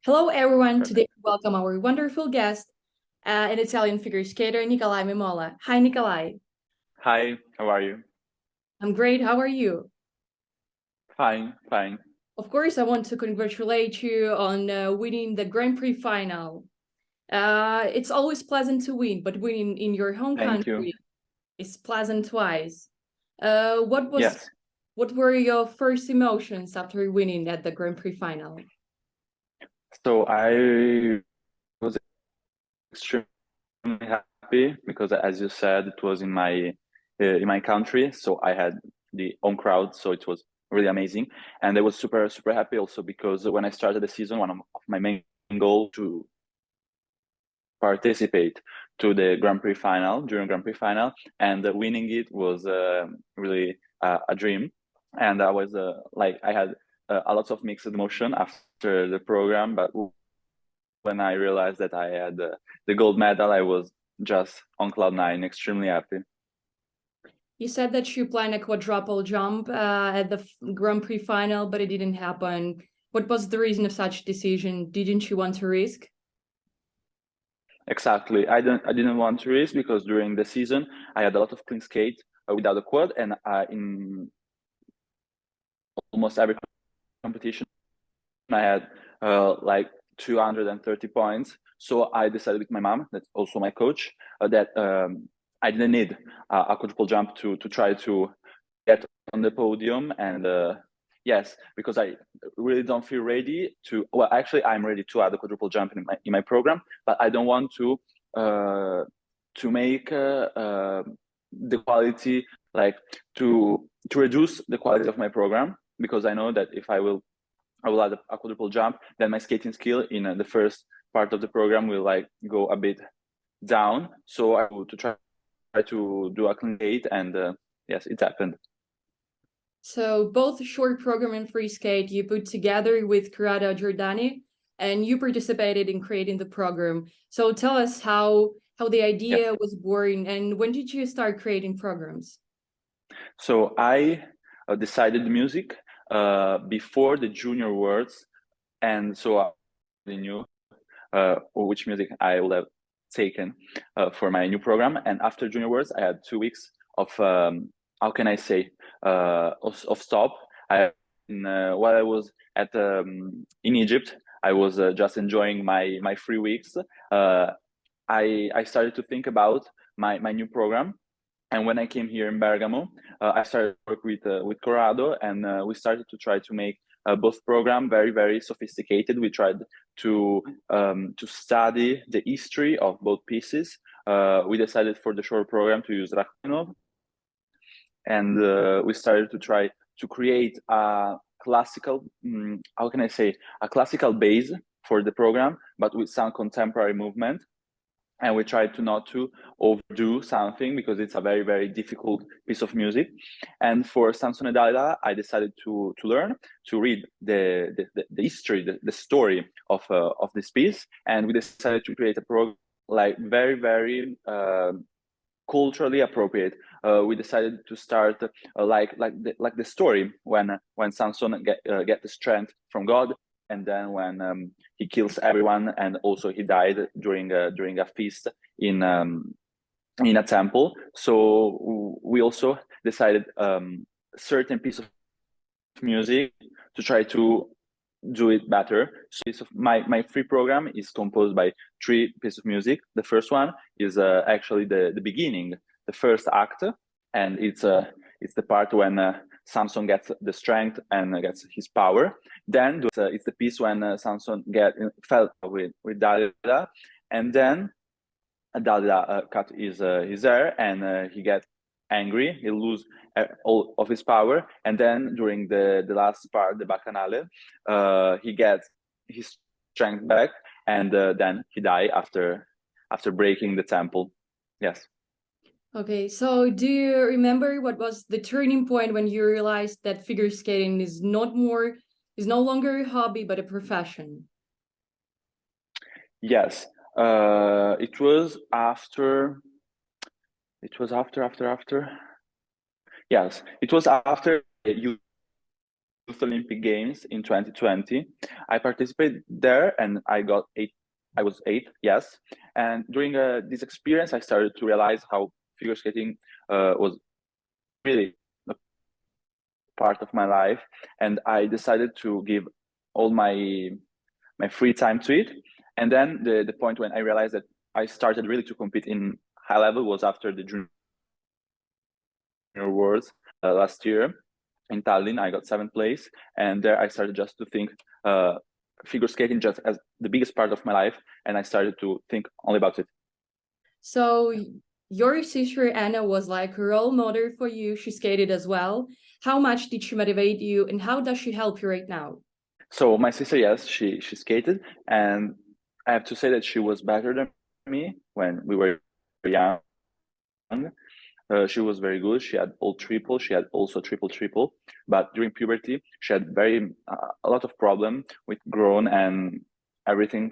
Hello, everyone. Today, Perfect. we welcome our wonderful guest, an Italian figure skater, Nikolaj MEMOLA. Hi, Nikolaj. Hi, how are you? I'm great. How are you? Fine, fine. Of course, I want to congratulate you on winning the Grand Prix final. It's always pleasant to win, but winning in your home Thank you. country is pleasant twice. Uh, what was, Yes. what were your first emotions after winning at the Grand Prix final? So I was extremely happy because, as you said, it was in my country. So I had the home crowd, so it was really amazing. And I was super, super happy also because when I started the season, one of my main goal to participate to the Grand Prix final, during Grand Prix final, and winning it was really a dream. And I was like, I had a lot of mixed emotion after the program, but when I realized that I had the gold medal, I was just on cloud nine, extremely happy. You said that you planned a quadruple jump at the Grand Prix final, but it didn't happen. What was the reason of such decision? Didn't you want to risk? Exactly. I didn't want to risk because during the season I had a lot of clean skate without a quad, and in almost every competition I had like 230 points. So I decided with my mom, that's also my coach, that I didn't need a quadruple jump to try to get on the podium. And yes, because I really don't feel ready to. Well, actually, I'm ready to add a quadruple jump in my program, but I don't want to make the quality, like to reduce the quality of my program, because I know that if I will add a quadruple jump, then my skating skill in the first part of the program will like go a bit down. So I will to try to do a clean skate, and yes, it happened. So both short program and free skate you put together with Corrado Giordani, and you participated in creating the program. So tell us how the Yes. idea was born and when did you start creating programs? So I decided the music before the junior words, and so I knew which music I would have taken for my new program. And after junior words, I had 2 weeks of how can I say of stop. While I was at in Egypt, I was just enjoying my 3 weeks. I started to think about my new program, and when I came here in Bergamo, I started to work with Corrado, and we started to try to make both program very, very sophisticated. We tried to study the history of both pieces. We decided for the short program to use Rachmaninoff, and we started to try to create a classical, how can I say, a classical base for the program, but with some contemporary movement. And we tried to not to overdo something because it's a very, very difficult piece of music. And for Samson and Dalila, I decided to learn to read the history, the story of this piece, and we decided to create a program like very, very culturally appropriate. We decided to start like the story when Samson get the strength from God, and then when he kills everyone, and also he died during a feast in a temple. So we also decided certain piece of music to try to do it better. So my free program is composed by three pieces of music. The first one is actually the beginning, the first act, and it's the part when Samson gets the strength and gets his power. Then it's the piece when Samson fell with Dalila, and then Dalila cut his hair, and he gets angry. He lose all of his power, and then during the last part, the bacchanale, he gets his strength back, and then he die after breaking the temple. Yes. Okay, so do you remember what was the turning point when you realized that figure skating is no longer a hobby but a profession? Yes. It was after. It was after. Yes, it was after you Olympic Games in 2020. I participated there and I got eight. I was 8, yes. And during this experience, I started to realize how figure skating was really a part of my life, and I decided to give all my free time to it. And then the point when I realized that I started really to compete in high level was after the Junior Worlds last year in Tallinn. I got 7th place, and there I started just to think figure skating just as the biggest part of my life, and I started to think only about it. So your sister Anna was like a role model for you. She skated as well. How much did she motivate you, and how does she help you right now? So my sister, yes, she skated, and I have to say that she was better than me when we were young. She was very good. She had all triple. She had also triple. But during puberty, she had a lot of problem with grown and everything.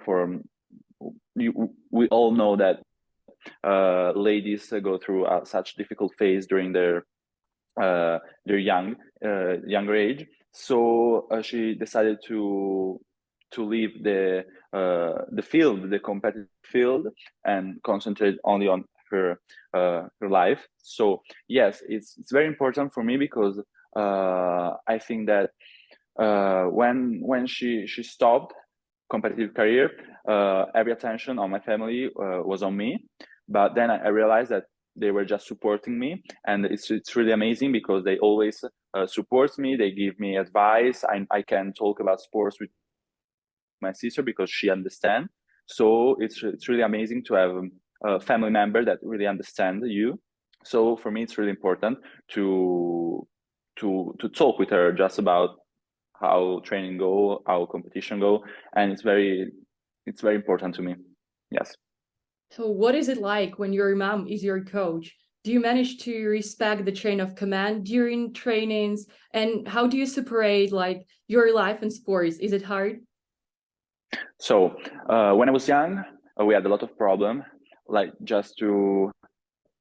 We all know that ladies go through such difficult phase during their younger age. So she decided to leave the field, the competitive field, and concentrate only on her life. So yes, it's very important for me because I think that when she stopped competitive career, every attention on my family was on me. But then I realized that they were just supporting me, and it's really amazing because they always support me. They give me advice. I can talk about sports with my sister because she understands. So it's really amazing to have a family member that really understand you. So for me, it's really important to talk with her just about how training go, how competition go, and it's very important to me. Yes. So what is it like when your mom is your coach? Do you manage to respect the chain of command during trainings? And how do you separate like your life and sports? Is it hard? So when I was young, we had a lot of problem, like just to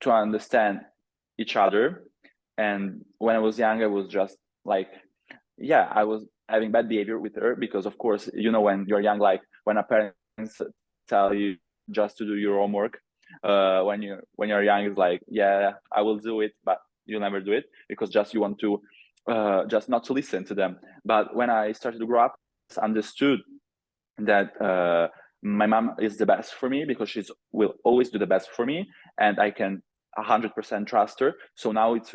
understand each other. And when I was young, I was just like, yeah, I was having bad behavior with her because, of course, you know, when you're young, like when a parents tell you just to do your homework, when you're young, it's like, yeah, I will do it, but you never do it because just you want to just not to listen to them. But when I started to grow up, I understood that my mom is the best for me because she will always do the best for me, and I can 100% trust her. So now it's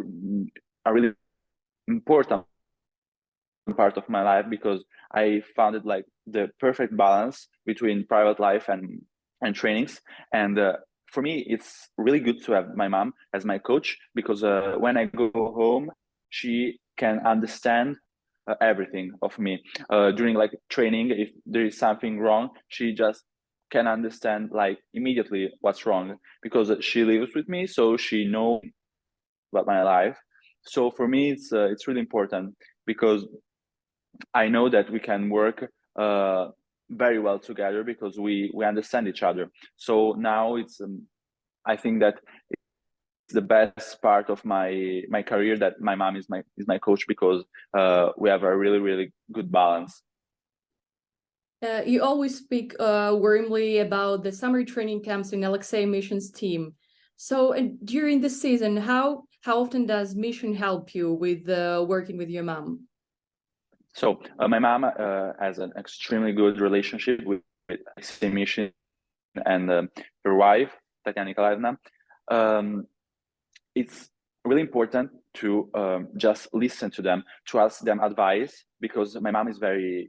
a really important part of my life because I found it like the perfect balance between private life and trainings. And for me, it's really good to have my mom as my coach because when I go home, she can understand everything of me. During like training, if there is something wrong, she just can understand like immediately what's wrong because she lives with me, so she knows about my life. So for me, it's really important because I know that we can work very well together because we understand each other. So now it's I think that it's the best part of my career that my mom is my coach because we have a really good balance. You always speak warmly about the summer training camps in Alexei Mission's team. So during the season, how often does Mission help you with working with your mom? So my mom has an extremely good relationship with Alexei Mission and her wife, Tatiana Nikolaevna. It's really important to just listen to them, to ask them advice, because my mom is very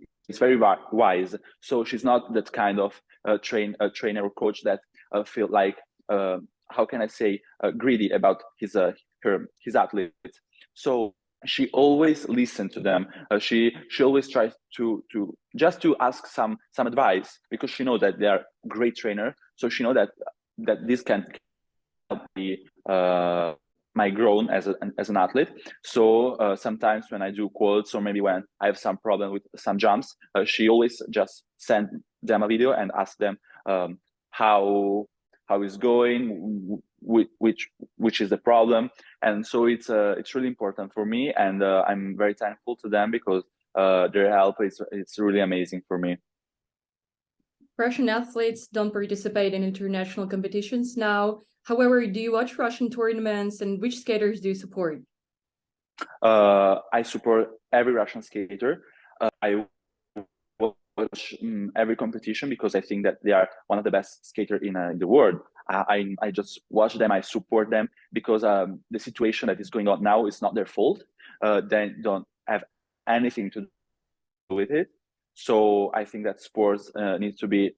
wise. So she's not that kind of trainer or coach that feel like how can I say greedy about his athletes. So she always listens to them. She always tries to just to ask some advice because she knows that they are great trainer. So she knows that this can help me my growth as an athlete. So sometimes when I do quotes or maybe when I have some problem with some jumps, she always just send them a video and ask them how it's going, which is the problem. And so it's really important for me, and I'm very thankful to them because their help, it's really amazing for me. Russian athletes don't participate in international competitions now. However, do you watch Russian tournaments, and which skaters do you support? I support every Russian skater. I watch every competition because I think that they are one of the best skaters in the world. I just watch them, I support them because the situation that is going on now is not their fault. They don't have anything to do with it. So I think that sports needs to be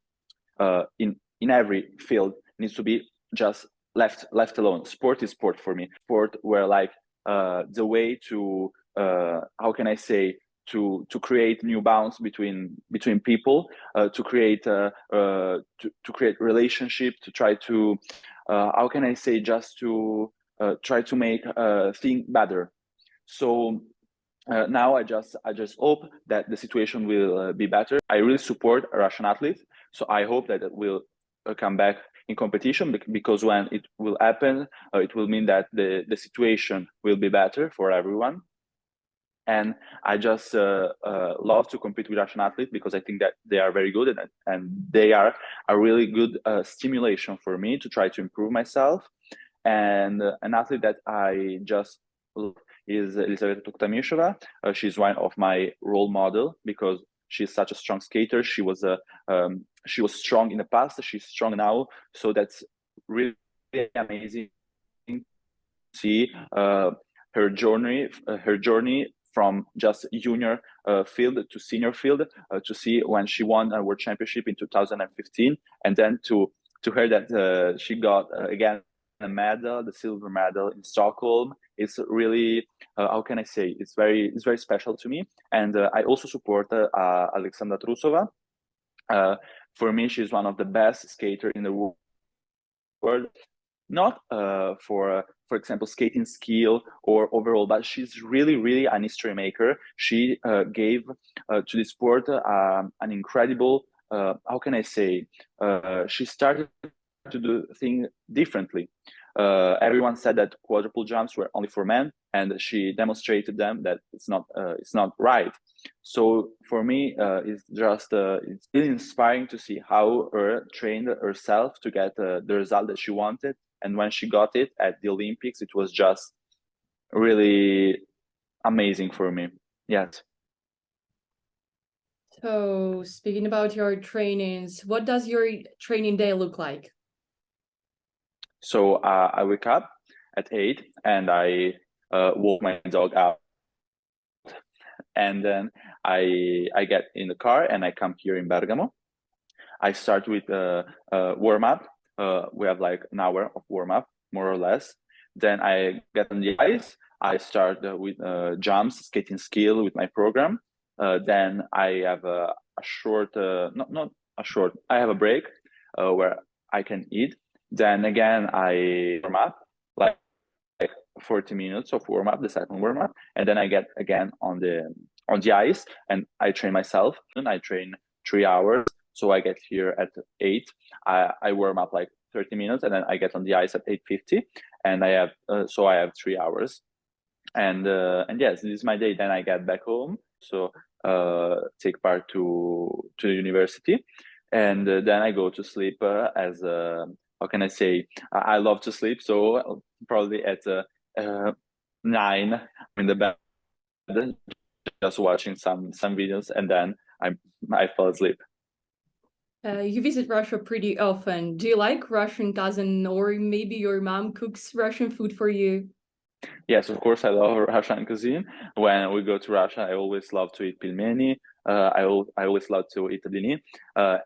in every field needs to be just left alone. Sport is sport for me. Sport where like the way to how can I say to create new bonds between people, to create relationship, to try to how can I say just to try to make things better. So now I just hope that the situation will be better. I really support Russian athletes, so I hope that it will come back in competition, because when it will happen, it will mean that the situation will be better for everyone. And I just love to compete with Russian athletes because I think that they are very good, and they are a really good stimulation for me to try to improve myself. And an athlete that I just love is Elizaveta Toktamisheva. She's one of my role model because she's such a strong skater. She was strong in the past. She's strong now. So that's really amazing to see her journey from just junior field to senior field, to see when she won a world championship in 2015, and then to her that she got again a medal, the silver medal in Stockholm. It's really how can I say, it's very special to me. And I also support Alexandra Trusova. For me, she's one of the best skaters in the world, not for example skating skill or overall, but she's really an history maker. She gave to the sport an incredible how can I say, she started to do things differently. Everyone said that quadruple jumps were only for men, and she demonstrated them that it's not right. So for me, it's really inspiring to see how her trained herself to get the result that she wanted. And when she got it at the Olympics, it was just really amazing for me. Yes. So speaking about your trainings, what does your training day look like? So I wake up at 8 and I walk my dog out, and then I get in the car and I come here in Bergamo. I start with warm up. We have like an hour of warm up, more or less. Then I get on the ice. I start with jumps, skating skill with my program. Then I have a short, not a short. I have a break where I can eat. Then again I warm up, like 40 minutes of warm up, the second warm up, and then I get again on the ice and I train myself. And I train 3 hours. So I get here at 8. I warm up like 30 minutes, and then I get on the ice at 8:50, and I have 3 hours. And yes, this is my day. Then I get back home, so take part to the university, and then I go to sleep as how can I say? I love to sleep, so probably at 9 I'm in the bed, just watching some videos, and then I fall asleep. You visit Russia pretty often. Do you like Russian cousin, or maybe your mom cooks Russian food for you? Yes, of course, I love Russian cuisine. When we go to Russia, I always love to eat pelmeni. I always love to eat blini.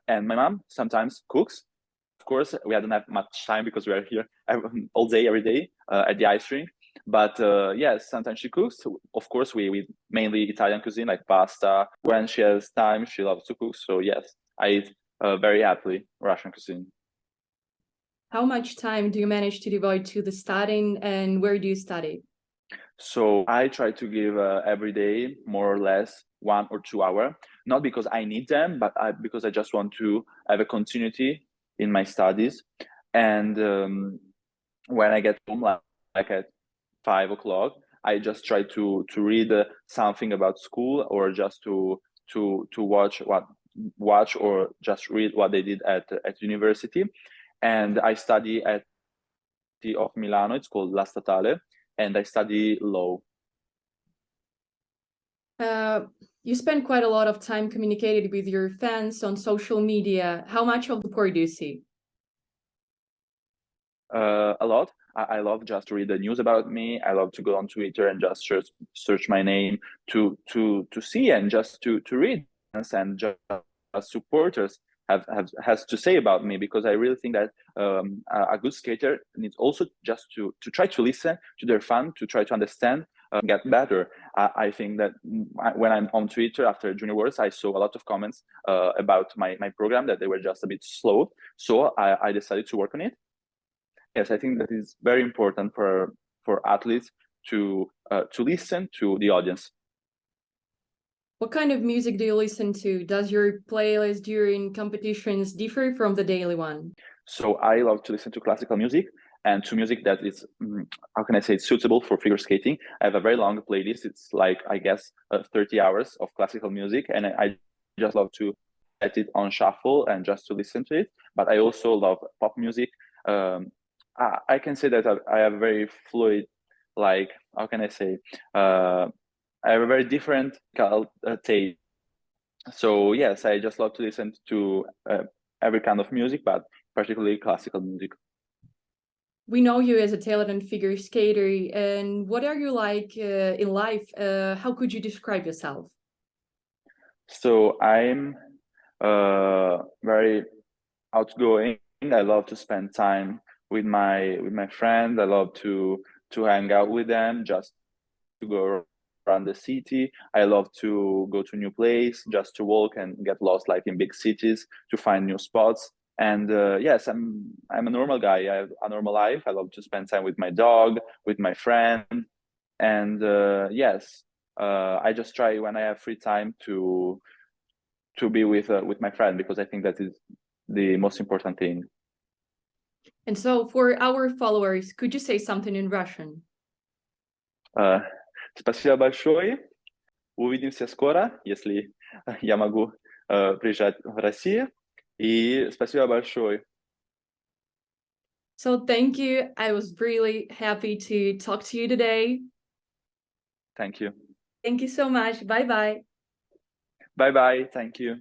And my mom sometimes cooks. Of course, we don't have much time because we are here all day, every day at the ice rink. But yes, sometimes she cooks. Of course, we mainly Italian cuisine, like pasta. When she has time, she loves to cook. So yes, I eat very happily Russian cuisine. How much time do you manage to devote to the studying, and where do you study? So I try to give every day more or less 1 or 2 hours, not because I need them, but because I just want to have a continuity in my studies. And when I get home, like at 5 o'clock, I just try to read something about school, or just to watch or just read what they did at university. And I study at the of Milano. It's called La Statale, and I study law. You spend quite a lot of time communicating with your fans on social media. How much of the support do you see? A lot. I love just to read the news about me. I love to go on Twitter and just search my name to see and just to read, and just supporters has to say about me, because I really think that a good skater needs also just to try to listen to their fan, to try to understand, get better. I think that when I'm on Twitter after Junior Worlds, I saw a lot of comments about my program, that they were just a bit slow. So I decided to work on it. Yes, I think that is very important for athletes to listen to the audience. What kind of music do you listen to? Does your playlist during competitions differ from the daily one? So I love to listen to classical music, and to music that is, how can I say, it's suitable for figure skating. I have a very long playlist. It's like, I guess, 30 hours of classical music, and I just love to set it on shuffle and just to listen to it. But I also love pop music. I can say that I have very fluid, like, how can I say, I have a very different taste. So yes, I just love to listen to every kind of music, but particularly classical music. We know you as a talented figure skater, and what are you like in life? How could you describe yourself? So I'm very outgoing. I love to spend time with my friends. I love to hang out with them, just to go around the city. I love to go to new place, just to walk and get lost, like in big cities, to find new spots. And yes, I'm a normal guy. I have a normal life. I love to spend time with my dog, with my friend, and yes, I just try when I have free time to be with my friend, because I think that is the most important thing. And so for our followers, could you say something in Russian? Спасибо большое. Увидимся скоро, если я могу приезжать в Россию. И спасибо большое. So thank you. I was really happy to talk to you today. Thank you. Thank you so much. Bye-bye. Bye bye. Thank you.